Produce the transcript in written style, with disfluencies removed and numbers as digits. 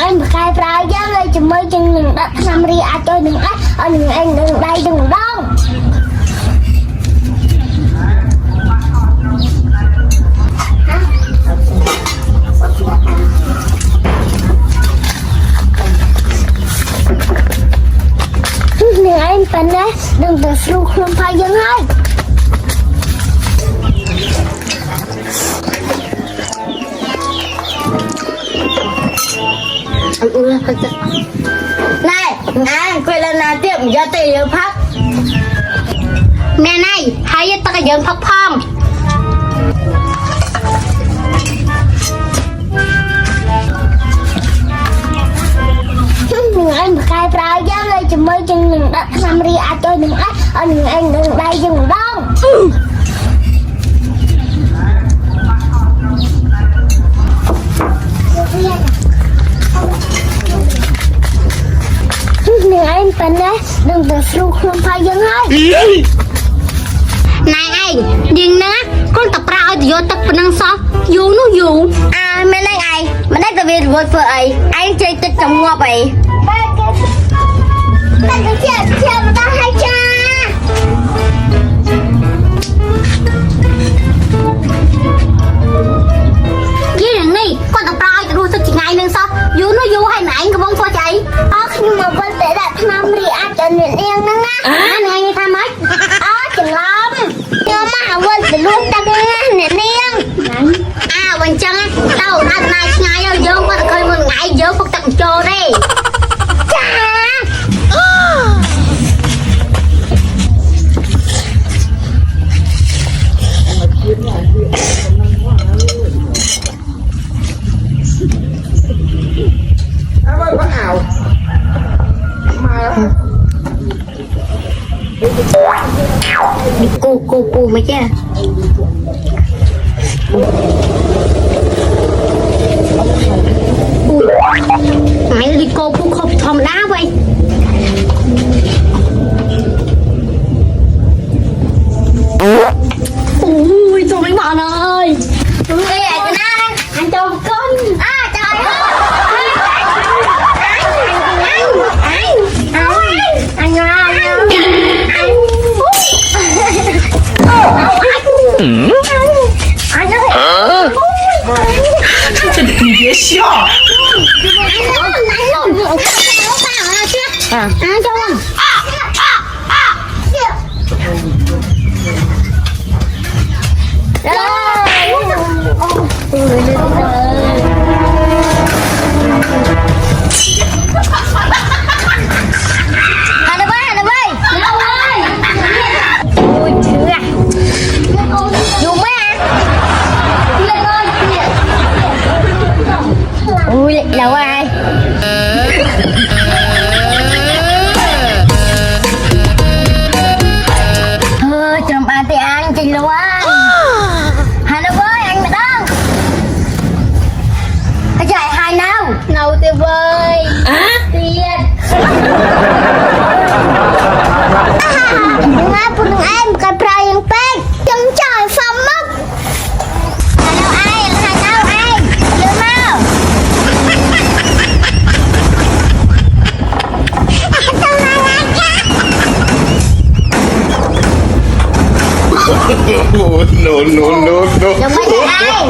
anh khai ra giá lên cho mấy chân đừng đặt năm ri à chơi đừng ác ở đừng anh đừng đây đừng đông đừng anh phần đấy đừng tự sưu không phải dân hết này anh quay lên là tiệm cho tiền phát mẹ này hãy ta cái dân phát phong đừng anh khai ra giá lên cho mấy chân đừng đặt năm ri à chơi đừng ác ở đừng anh đừng đây đừng đông đừng anh phần đấy đừng tự sưu không phải dân hết này anh đừng nữa con tập ra vô tập năng so vô nó vô à mẹ này anh mà đây là việc vội vợ ấy anh chơi tích trong ngõ vậy ta cứ chơi mà ta hay cha cái đừng đi con tập ra thì luôn sao chị ngày nên sao vô nó vô hay mà anh có bông cho chạy nhưng mà con sẽ đặt năm ri à cho nên yên nữa á này như tham ấy chừng lắm nhưng mà quên thì luôn ta cái nè yên quên chân á đâu anh này ngày vô con coi mình ngày vô con tặng trồ đi cha cô mấy chứ mày đi cô không thòm đá vậy ui trời mấy bạn ơi anh cho con trời ơi你别笑。đâu ai thôi chồng bà thì ăn chị luôn hai nó với anh mà đó ở chạy hai nấu tiêu vơi tiền đừng áp đừng em cái prai yang pek chân trời phong mất no. đừng mấy ai